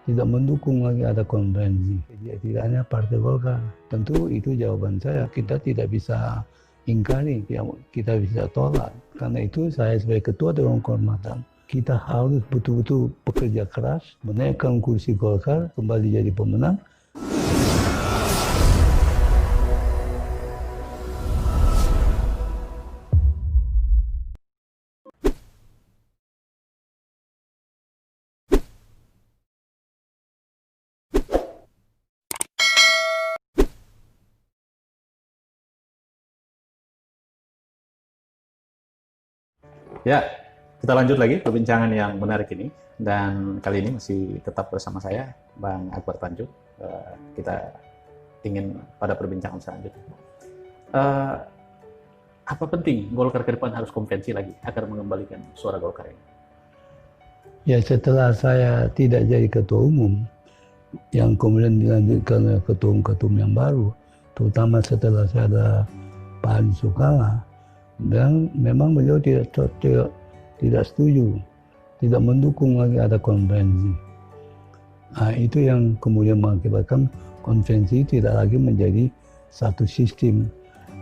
tidak mendukung lagi ada konvensi. Tidak hanya Partai Golkar. Tentu itu jawaban saya. Kita tidak bisa ingkari, kita bisa tolak. Karena itu saya sebagai Ketua Dewan Kehormatan, kita harus betul-betul bekerja keras, menaikkan kursi Golkar, kembali jadi pemenang. Ya, kita lanjut lagi perbincangan yang menarik ini, dan kali ini masih tetap bersama saya, Bang Akbar Tanjung. Kita ingin pada perbincangan selanjutnya. Apa penting Golkar ke depan harus konvensi lagi agar mengembalikan suara Golkar ini? Ya, setelah saya tidak jadi ketua umum, yang kemudian dilanjutkan oleh ketua umum yang baru, terutama setelah saya ada Pak Ali Sukala, dan memang beliau tidak setuju, tidak mendukung lagi ada konvensi. Nah, itu yang kemudian mengakibatkan konvensi tidak lagi menjadi satu sistem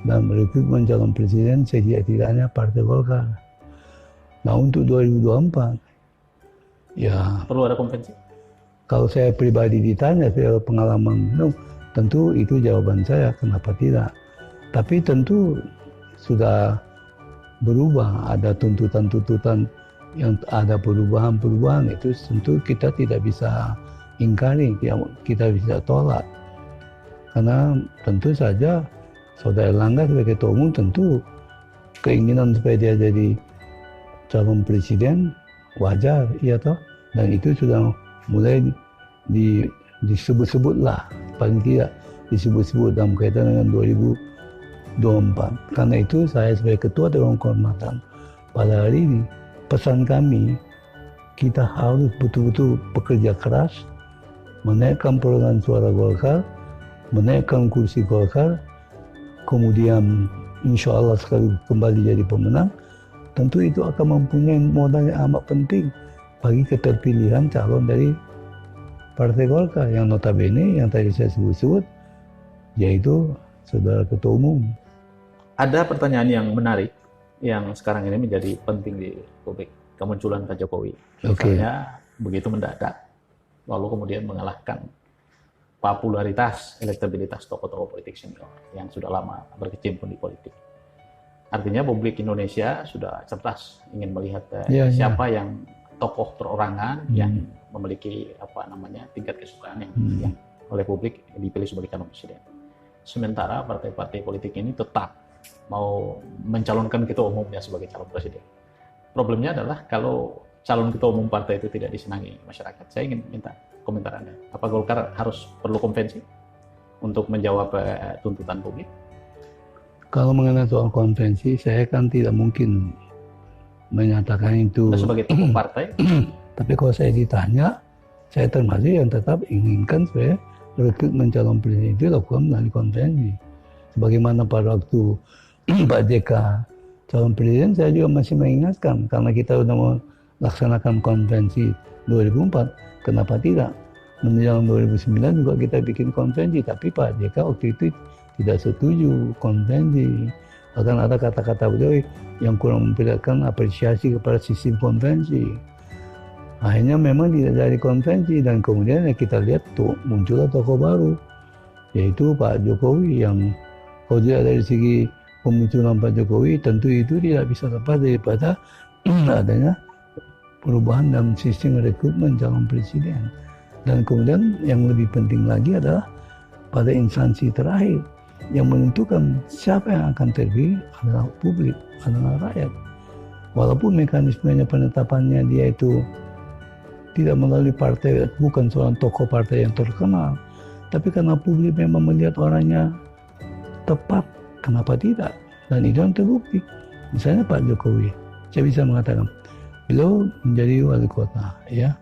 dan merekrutmen calon presiden setidak-tidaknya Partai Golkar. Nah, untuk 2024, ya Perlu ada konvensi? kalau saya pribadi ditanya soal pengalaman, tentu itu jawaban saya, kenapa tidak. Tapi tentu sudah berubah, ada tuntutan-tuntutan yang ada perubahan-perubahan, itu tentu kita tidak bisa ingkari, kita bisa tolak. Karena tentu saja Saudara Erlangga sebagai ketua umum tentu keinginan supaya dia jadi calon presiden wajar, iya toh, dan itu sudah mulai disebut-sebut lah, paling tidak disebut-sebut dalam kaitan dengan 2024. Karena itu saya sebagai Ketua Dewan Kehormatan pada hari ini, pesan kami, kita harus betul-betul bekerja keras, menaikkan perolehan suara Golkar, menaikkan kursi Golkar, kemudian insya Allah sekali kembali jadi pemenang. Tentu itu akan mempunyai modal yang amat penting bagi keterpilihan calon dari Partai Golkar yang notabene yang tadi saya sebut-sebut, yaitu Saudara Ketua Umum. Ada pertanyaan yang menarik yang sekarang ini menjadi penting di publik, kemunculan Pak Jokowi. Misalnya begitu mendadak, lalu kemudian mengalahkan popularitas, elektabilitas tokoh-tokoh politik senior yang sudah lama berkecimpung di politik. Artinya publik Indonesia sudah cerdas ingin melihat siapa yang tokoh perorangan yang memiliki tingkat kesukaan yang oleh publik dipilih sebagai calon presiden. Sementara partai-partai politik ini tetap mau mencalonkan ketua umumnya sebagai calon presiden. Problemnya adalah kalau calon ketua umum partai itu tidak disenangi masyarakat. Saya ingin minta komentar Anda. Apa Golkar harus perlu konvensi untuk menjawab tuntutan publik? Kalau mengenai soal konvensi, saya kan tidak mungkin menyatakan itu sebagai tokoh partai. Tapi kalau saya ditanya, saya termasuk yang tetap inginkan supaya rekrutmen calon presiden itu dilakukan melalui konvensi. Sebagaimana pada waktu Pak JK calon presiden, saya juga masih mengingatkan, karena kita sudah melaksanakan konvensi 2004, kenapa tidak? Menjelang 2009 juga kita bikin konvensi, tapi Pak JK waktu itu tidak setuju konvensi. Bahkan ada kata-kata beliau yang kurang memperlihatkan apresiasi kepada sistem konvensi. Akhirnya memang tidak dari konvensi, dan kemudian kita lihat tuh muncullah tokoh baru, yaitu Pak Jokowi, yang kalau tidak dari segi pemunculan Pak Jokowi, tentu itu tidak bisa lepas daripada adanya perubahan dalam sistem rekrutmen calon presiden. Dan kemudian yang lebih penting lagi adalah pada instansi terakhir yang menentukan siapa yang akan terpilih adalah publik, adalah rakyat. Walaupun mekanismenya penetapannya dia itu tidak melalui partai, bukan seorang tokoh partai yang terkenal, tapi karena publik memang melihat orangnya tepat, kenapa tidak? Dan itu yang terbukti. Misalnya Pak Jokowi, saya bisa mengatakan beliau menjadi wali kota, ya,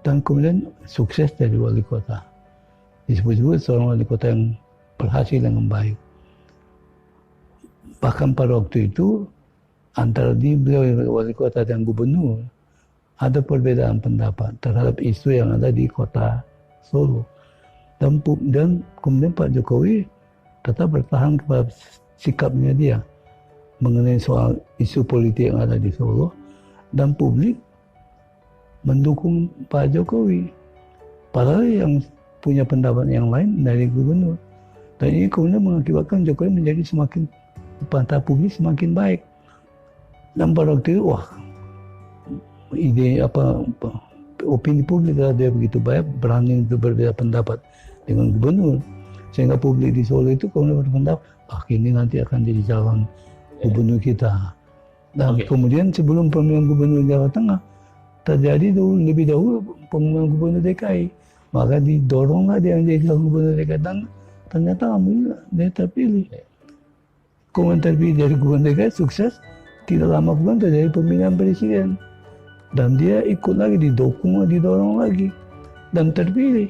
dan kemudian sukses dari wali kota, disebut-sebut seorang wali kota yang berhasil dengan baik. Bahkan pada waktu itu antara beliau wali kota dan gubernur, ada perbedaan pendapat terhadap isu yang ada di kota Solo. Dan kemudian Pak Jokowi tetap bertahan kepada sikapnya dia mengenai soal isu politik yang ada di Solo, dan publik mendukung Pak Jokowi. Padahal yang punya pendapat yang lain dari gubernur. Dan ini kemudian mengakibatkan Jokowi menjadi semakin, mata publik semakin baik. Dan pada waktu itu, opini publik dia begitu baik, berani untuk berbeda pendapat dengan gubernur. Sehingga publik di Solo itu kemudian berpendapat, ini nanti akan jadi calon gubernur kita. Dan kemudian sebelum pemilihan gubernur Jawa Tengah, terjadi lebih dahulu pemilihan gubernur DKI. Maka didoronglah dia menjadi calon gubernur DKI. Dan ternyata alhamdulillah dia terpilih. Kemudian terpilih dari gubernur DKI, sukses. Tidak lama pun terjadi pemilihan presiden. Dan dia ikut lagi, didorong lagi. Dan terpilih.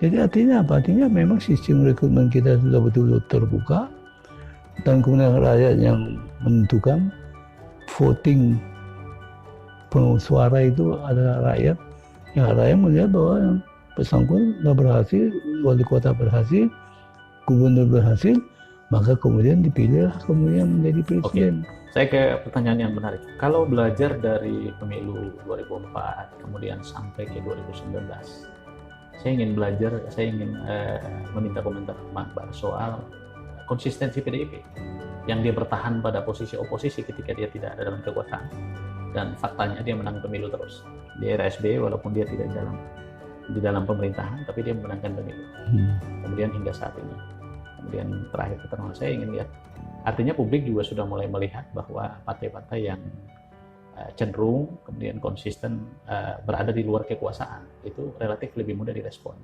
Jadi artinya apa? Artinya memang sistem rekrutmen kita sudah betul-betul terbuka. Dan kemudian rakyat yang menentukan, voting suara itu adalah rakyat. Ya, rakyat melihat bahwa yang bersangkutan sudah berhasil, wali kota berhasil, gubernur berhasil, maka kemudian dipilih kemudian menjadi presiden. Saya ke pertanyaan yang menarik. Kalau belajar dari pemilu 2004 kemudian sampai ke 2019, saya ingin meminta komentar Pak Akbar soal konsistensi PDIP yang dia bertahan pada posisi oposisi ketika dia tidak ada dalam kekuasaan, dan faktanya dia menang pemilu terus di era SBY walaupun dia tidak di dalam pemerintahan, tapi dia memenangkan pemilu. Kemudian hingga saat ini, kemudian terakhir keterangan saya ingin lihat, artinya publik juga sudah mulai melihat bahwa partai-partai yang cenderung kemudian konsisten berada di luar kekuasaan itu relatif lebih mudah direspon.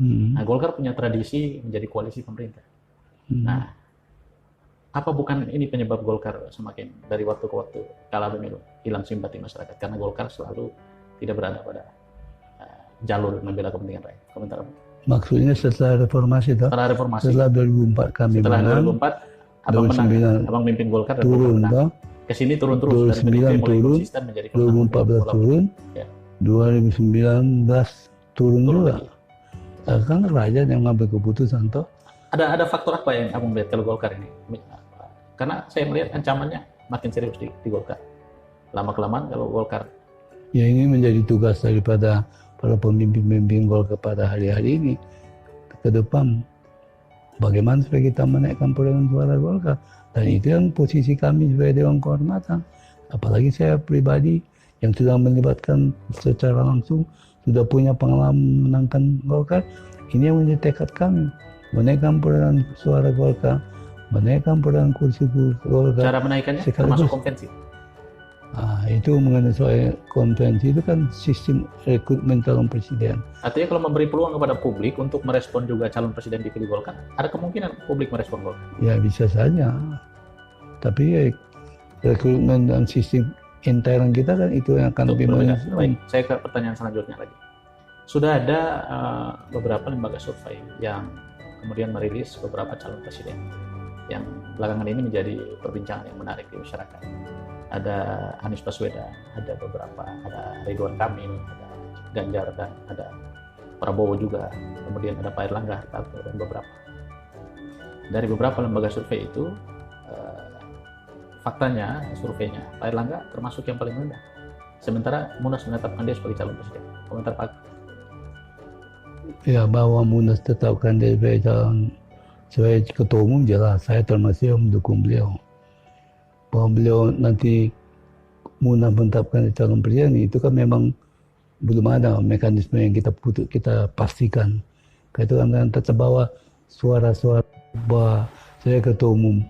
Nah, Golkar punya tradisi menjadi koalisi pemerintah. Nah, apa bukan ini penyebab Golkar semakin dari waktu ke waktu kalah pemilu, hilang simpati masyarakat, karena Golkar selalu tidak berada pada jalur membela kepentingan rakyat? Komentar apa? Maksudnya setelah reformasi, setelah 2004 kami setelah menang, 2004 abang menang, abang mimpin Golkar dan turun, ke sini turun terus, 2009 turun, 2014 turun, ya. 2019 turun juga. Kan rakyat yang ngambil keputusan toh. Ada faktor apa yang abang melihat kalau Golkar ini? Karena saya melihat ancamannya makin serius di Golkar. Lama-kelamaan kalau Golkar. Ya, ini menjadi tugas daripada para pemimpin-pemimpin Golkar pada hari-hari ini ke depan. Bagaimana supaya kita menaikkan perolehan suara Golkar. Dan itu yang posisi kami sebagai Dewan Kehormatan. Apalagi saya pribadi yang sudah melibatkan secara langsung, sudah punya pengalaman menangkan Golkar. Ini yang menjadi tekad kami. Menaikkan perolehan suara Golkar, menaikkan perolehan kursi Golkar. Cara menaikkannya termasuk konvensi? Itu mengenai soal konvensi itu kan sistem rekrutmen calon presiden. Artinya kalau memberi peluang kepada publik untuk merespon juga calon presiden dipilih Golkar, ada kemungkinan publik merespon Golkar? Ya, bisa saja. Tapi rekrutmen dan sistem intern kita kan itu yang akan lebih menentukan. Baik, saya ke pertanyaan selanjutnya lagi. Sudah ada beberapa lembaga survei yang kemudian merilis beberapa calon presiden yang belakangan ini menjadi perbincangan yang menarik di masyarakat. Ada Anies Baswedan, ada Ridwan Kamil, ada Ganjar, dan ada Prabowo juga, kemudian ada Pak Erlangga Hartarto dan beberapa. Dari beberapa lembaga survei itu, faktanya surveinya Pak Erlangga termasuk yang paling rendah. Sementara Munas menetapkan dia sebagai calon presiden. Komentar Pak? Ya, bahwa Munas tetapkan dia sebagai ketua umum jelas, saya termasuk yang mendukung beliau. Bahwa beliau nanti Munas menetapkan calon presiden itu kan memang belum ada mekanisme yang kita pastikan. Itu kan tetap bahwa suara-suara bahwa saya ketua umum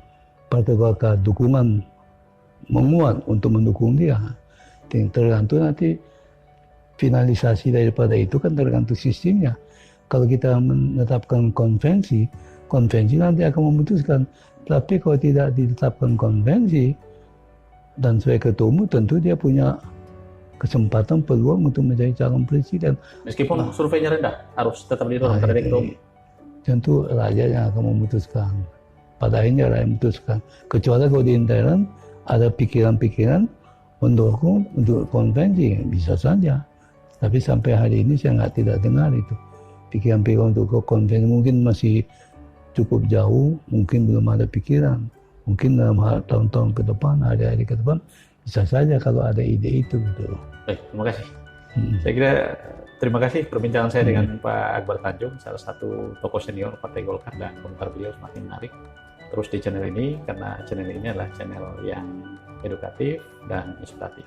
Partai Golkar dukungan menguat untuk mendukung dia. Tergantung nanti finalisasi daripada itu kan tergantung sistemnya. Kalau kita menetapkan konvensi nanti akan memutuskan. Tapi kalau tidak ditetapkan konvensi dan sebagai ketua umum, tentu dia punya kesempatan peluang untuk menjadi calon presiden. Meskipun surveinya rendah, harus tetap didorong terhadap ketua umum. Tentu rakyat yang akan memutuskan. Pada akhirnya rakyat memutuskan. Kecuali kalau di intern ada pikiran-pikiran Menurutku untuk konvensi bisa saja, tapi sampai hari ini saya tidak dengar itu. Pikiran-pikiran untuk ke konvensi mungkin masih cukup jauh, mungkin belum ada pikiran. Mungkin dalam tahun-tahun ke depan, hari-hari ke depan, bisa saja kalau ada ide itu gitu. Baik, terima kasih. Saya kira terima kasih perbincangan saya dengan Pak Akbar Tanjung, salah satu tokoh senior Partai Golkar, dan komentar beliau semakin menarik. Terus di channel ini, karena channel ini adalah channel yang edukatif dan inspiratif.